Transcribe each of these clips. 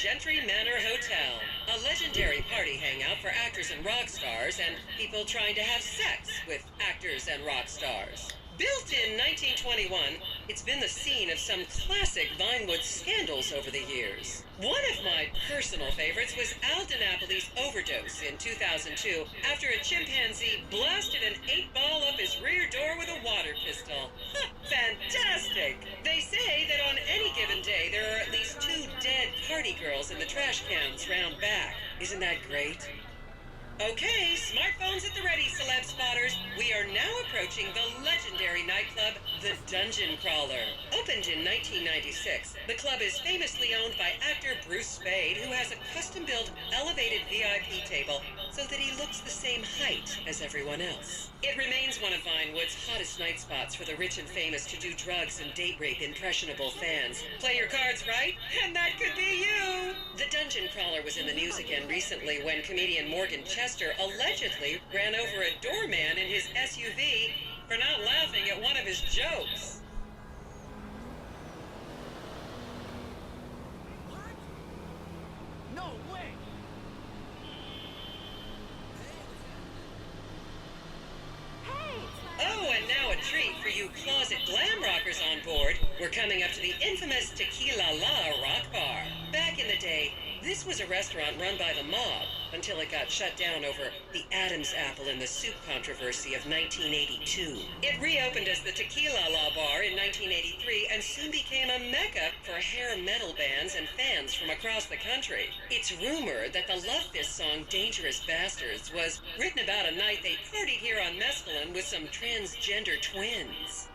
Gentry Manor Hotel, a legendary party hangout for actors and rock stars and people trying to have sex with actors and rock stars. Built in 1921, it's been the scene of some classic Vinewood scandals over the years. One of my personal favorites was Al DiNapoli's overdose in 2002 after a chimpanzee blasted an 8-ball up his rear door with a water pistol. Fantastic! They say that on any given day there are at least 2 dead party girls in the trash cans round back. Isn't that great? Okay, smartphones at the ready, celeb spotters. We are now approaching the legendary nightclub, the Dungeon Crawler. Opened in 1996, the club is famously owned by actor Bruce Spade, who has a custom-built, elevated VIP table so that he looks the same height as everyone else. It remains one of Vinewood's hottest night spots for the rich and famous to do drugs and date rape impressionable fans. Play your cards right, and that could be you! The Dungeon Crawler was in the news again recently when comedian Morgan Chester allegedly ran over a doorman in his SUV for not laughing at one of his jokes. What? No way! Oh, and now a treat for you closet glam rockers on board. We're coming up to the infamous Tequila La Rock Bar. Back in the day, this was a restaurant run by the mob until it got shut down over the Adam's apple in the soup controversy of 1982. It reopened as the Tequila La Bar in 1983 and soon became a mecca for hair metal bands and fans from across the country. It's rumored that the Love Fist song Dangerous Bastards was written about a night they partied here on mescaline with some transgender twins.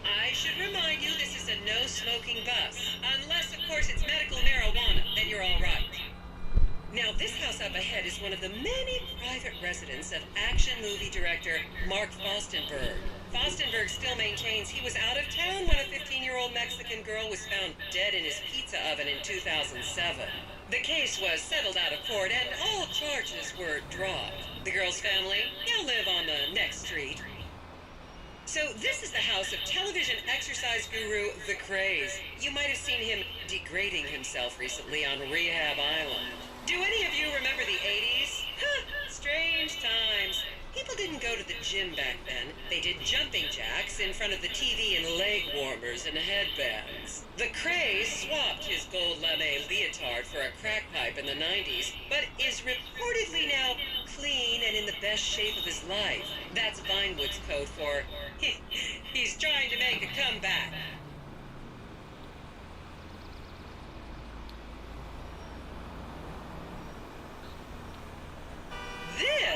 I should remind you this is a no-smoking bus. Unless, of course, it's medical marijuana, then you're all right. Now, this house up ahead is one of the many private residences of action movie director Mark Fostenberg. Fostenberg still maintains he was out of town when a 15-year-old Mexican girl was found dead in his pizza oven in 2007. The case was settled out of court and all charges were dropped. The girl's family, they'll live on the next street. So this is the house of television exercise guru The Craze. You might have seen him degrading himself recently on Rehab Island. Do any of you remember the 80s? Strange times. People didn't go to the gym back then. They did jumping jacks in front of the TV and leg warmers and headbands. The Craze swapped his gold lame leotard for a crack pipe in the 90s, but is reportedly now clean and in the best shape of his life. That's Vinewood's code for he's trying to make a comeback.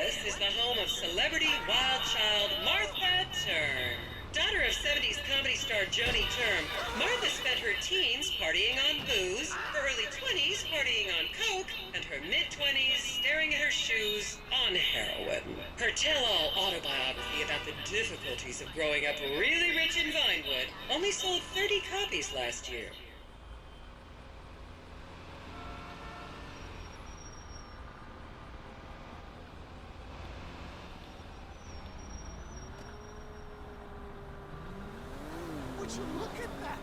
This is the home of celebrity wild child Martha Turn. Daughter of 70s comedy star Joni Term, Martha spent her teens partying on booze, her early 20s partying on coke, and her mid-20s staring at her shoes on heroin. Her tell-all autobiography about the difficulties of growing up really rich in Vinewood only sold 30 copies last year. Would you look at that?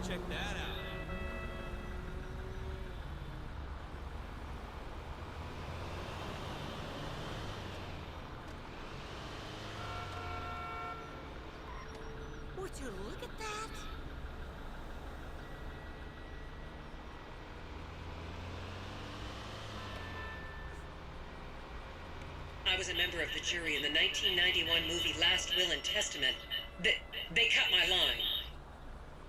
Check that out. Would you look at that? I was a member of the jury in the 1991 movie Last Will and Testament. They cut my line.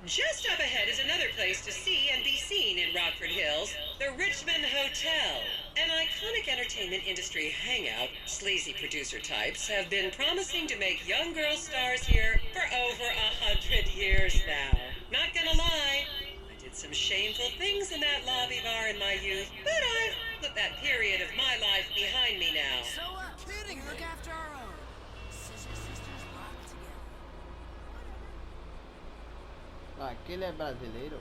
Just up ahead is another place to see and be seen in Rockford Hills, the Richmond Hotel. An iconic entertainment industry hangout, sleazy producer types have been promising to make young girl stars here for over 100 years now. Not gonna lie, I did some shameful things in that lobby bar in my youth, but I've put that period of my life behind me now. So, kidding, look after our own. Sister sisters locked together. Aquele é brasileiro?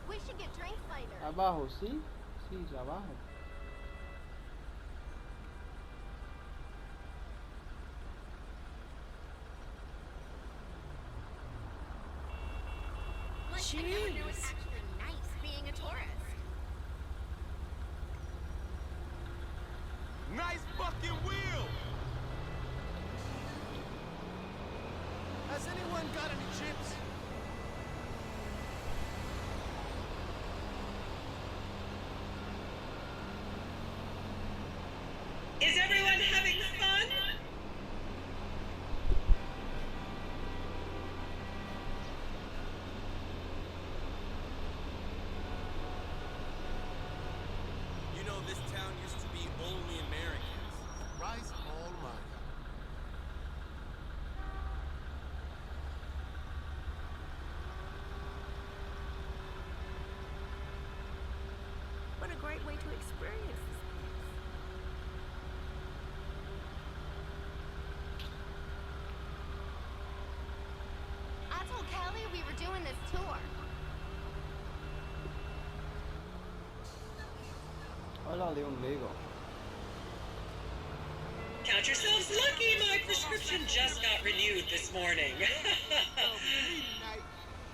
We should get drinks later. Abajo, sí? Sí, abajo. Like, I never knew it was actually nice being a tourist. Nice fucking wheel! Has anyone got any chips? Is everyone having fun? You know, this town used to be only Americans. Christ almighty. What a great way to experience this place. I told Kelly we were doing this tour. Olha ali um Lego. Count yourselves lucky, my prescription just got renewed this morning.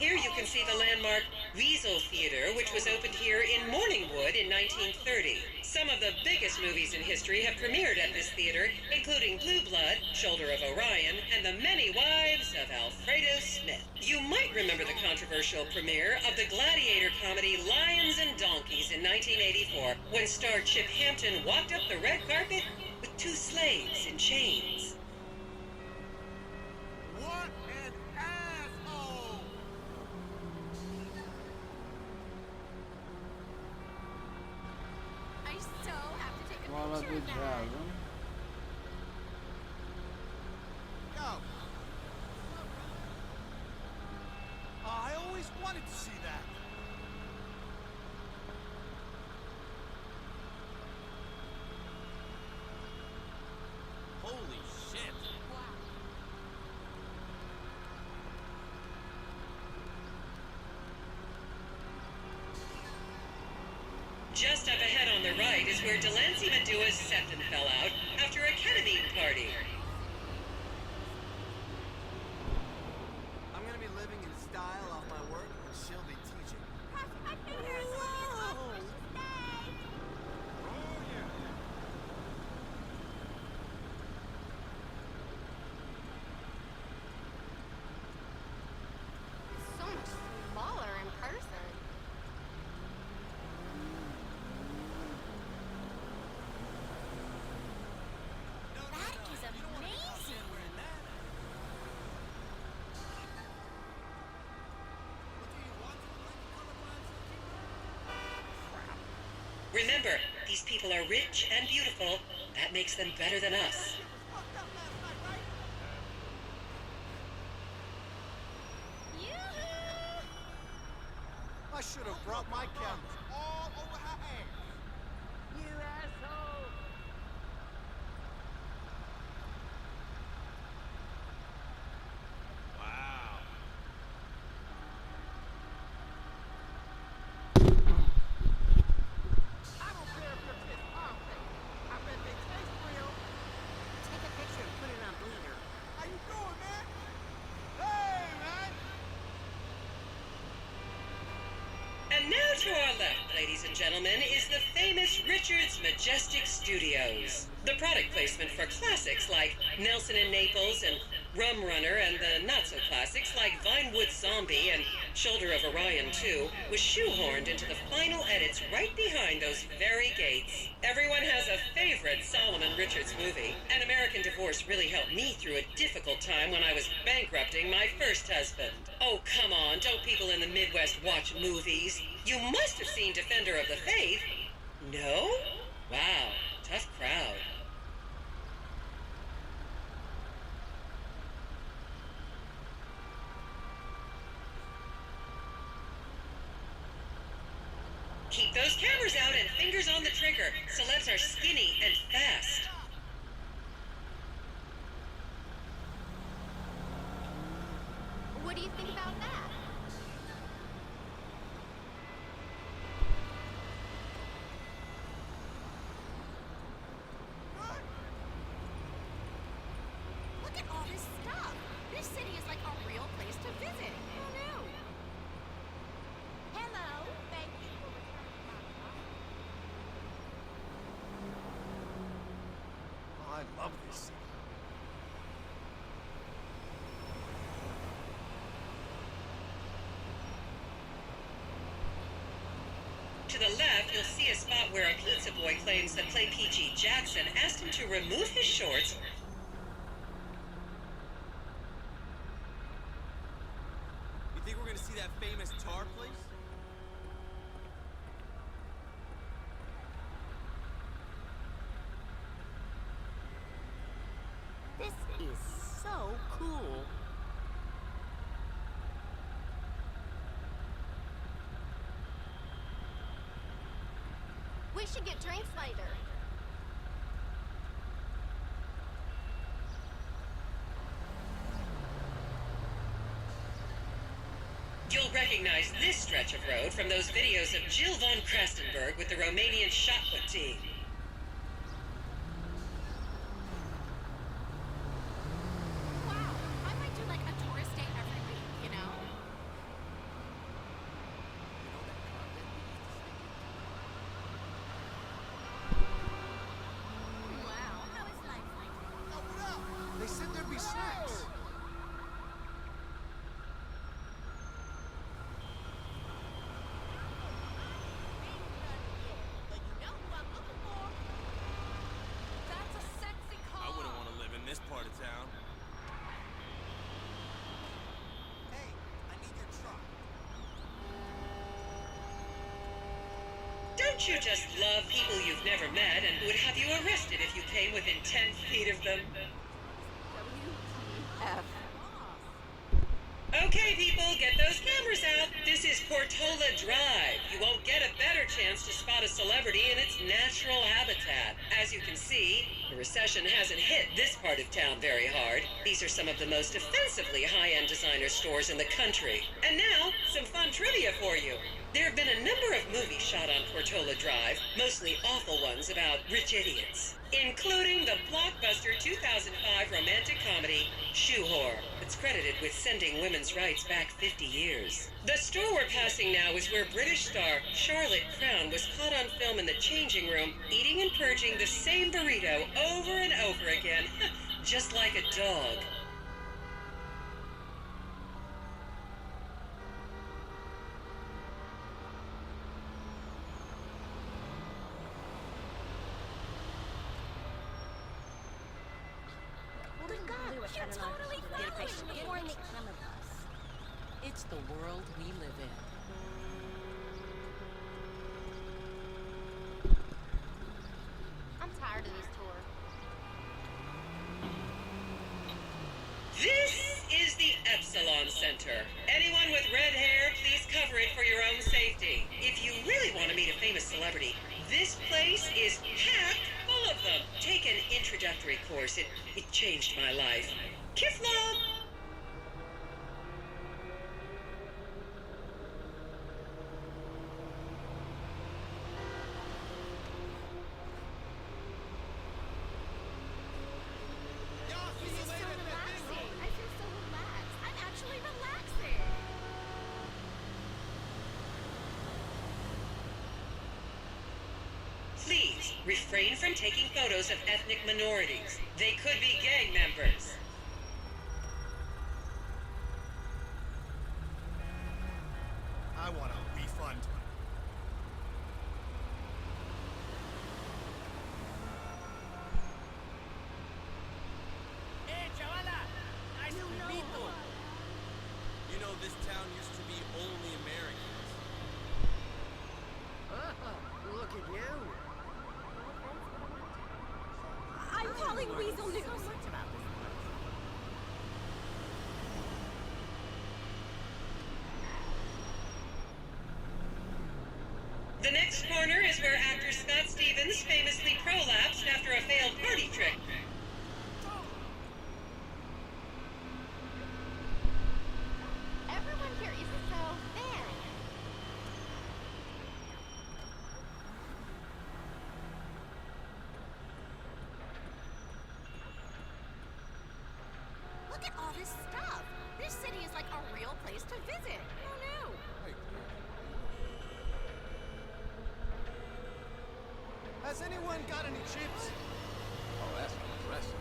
Here you can see the landmark Weasel Theater, which was opened here in Morningwood in 1930. Some of the biggest movies in history have premiered at this theater, including Blue Blood, Shoulder of Orion, and The Many Wives of Alfredo Smith. You might remember the controversial premiere of the gladiator comedy Lions and Donkeys in 1984, when star Chip Hampton walked up the red carpet with two slaves in chains. What an asshole! I so have to take a Bola picture do of that. diabo. Yo! I always wanted to see that. Holy shit! Just up ahead on the right is where Delancey Medua's septum fell out after a ketamine party. I'm gonna be living in style off my work, and she'll be teaching. It's so much smaller in person. That is amazing. Remember, these people are rich and beautiful. That makes them better than us. Yoo-hoo! I should have brought my cameras all over her ass. You asshole! Wow. I don't care if your kids are fake. I bet they taste real. Take a picture and put it on Bleeder. How you doing, man? Hey, man! And now to our left, ladies and gentlemen, is the famous Richards Majestic Studios. The product placement for classics like Nelson and Naples and Rum Runner, and the not-so-classics like Vinewood Zombie and Shoulder of Orion 2 was shoehorned into the final edits right behind those very gates. Everyone has a favorite Solomon Richards movie, and American Divorce really helped me through a difficult time when I was bankrupting my first husband. Oh, come on, don't people in the Midwest watch movies? You must have seen Defender of the Faith. No? Wow, tough crowd. Keep those cameras out and fingers on the trigger. Celebs are skinny and fast. What do you think about that? Look at all this stuff. This city is like a real place to visit. Who knew? Hello. Thank you for returning my call. Oh, I love this city. To the left, you'll see a spot where a pizza boy claims that Play PG Jackson asked him to remove his shorts. You think we're gonna see that famous tar place? This is so cool. We should get drinks later. You'll recognize this stretch of road from those videos of Jill von Krastenberg with the Romanian shot put team. Wow, I might do like a tourist day every week, you know? Wow, how is life like? Oh, what up? They said there'd be snacks. But you know who I'm looking for? That's a sexy car. I wouldn't want to live in this part of town. Hey, I need your truck. Don't you just love people you've never met and who would have you arrested if you came within 10 feet of them? F. Okay, people, get those cameras out. This is Portola Drive. You won't get a better chance to spot a celebrity in its natural habitat. As you can see, the recession hasn't hit this part of town very hard. These are some of the most offensively high-end designer stores in the country. And now, some fun trivia for you. There have been a number of movies shot on Portola Drive, mostly awful ones about rich idiots, including the blockbuster 2005 romantic comedy, Shoe Whore. It's credited with sending women's rights back 50 years. The store we're passing now is where British star Charlotte Crown was caught on film in the changing room, eating and purging the same burrito over and over again, just like a dog. Good God, you're totally following me. Before I make fun of us. It's the world we live in. I'm tired of this tour. This is the Epsilon Center. Anyone with red hair, please cover it for your own safety. If you really want to meet a famous celebrity, this place is packed full of them. Take an introductory course. It changed my life. Kiflam! This is so relaxing. I feel so relaxed. I'm actually relaxing. Please refrain from taking photos of ethnic minorities. They could be gang members. I want a refund. Hey, chavala! Nice to meet you. You know, this town used to be only Americans. Look at you. I'm calling Weasel News. The next corner is where actor Scott Stevens famously prolapsed after a failed party trick. this stuff. This city is like a real place to visit. Who knew? Has anyone got any chips? Oh, that's impressive.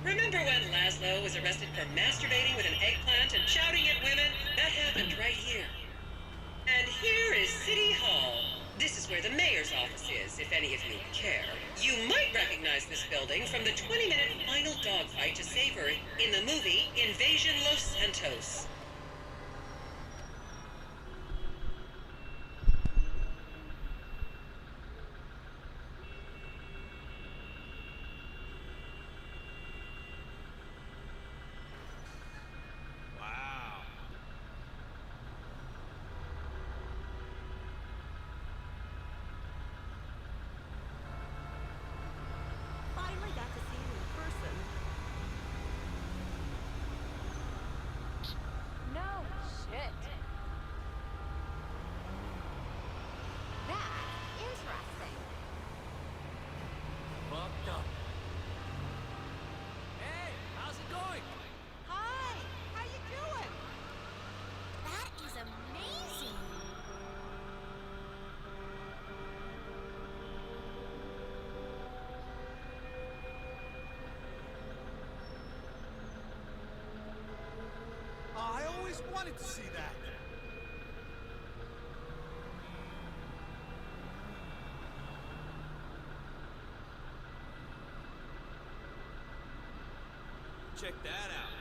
Remember when Laszlo was arrested for masturbating with an eggplant and shouting at women? That happened right here. And here is City Hall. This is where the mayor's office is, if any of you care. You might recognize this building from the 20-minute final dogfight to save her in the movie Invasion Los Santos. Wow. Finally got to see you in person. No shit. That's interesting. Fucked up. Hey, how's it going? Hi, how you doing? That is amazing. I always wanted to see that. Check that out.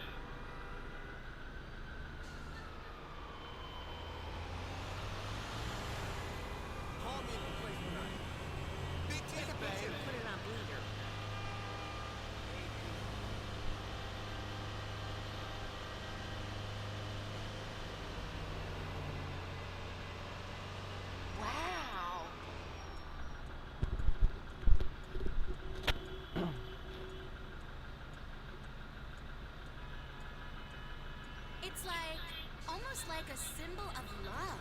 Call me if you play tonight. Big Take a tits, picture babe. and put it on Bleeder. Wow. It's like, almost like a symbol of love.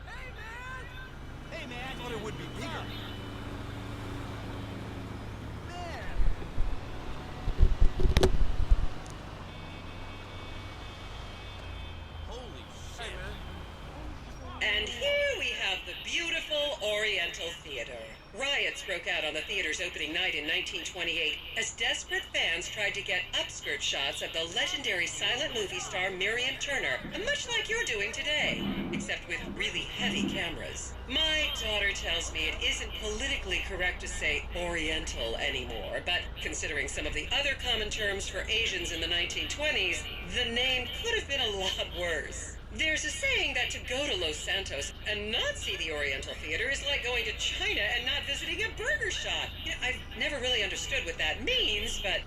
Hey, man! Hey, man, I thought it would be bigger. Man. Holy shit. Hey, man. And here we have the beautiful Oriental Theater. Riots broke out on the theater's opening night in 1928 as desperate fans tried to get upskirt shots of the legendary silent movie star Miriam Turner, much like you're doing today, except with really heavy cameras. My daughter tells me it isn't politically correct to say Oriental anymore, but considering some of the other common terms for Asians in the 1920s, the name could have been a lot worse. There's a saying that to go to Los Santos and not see the Oriental Theater is like going to China and not visiting a burger shop. I've never really understood what that means, but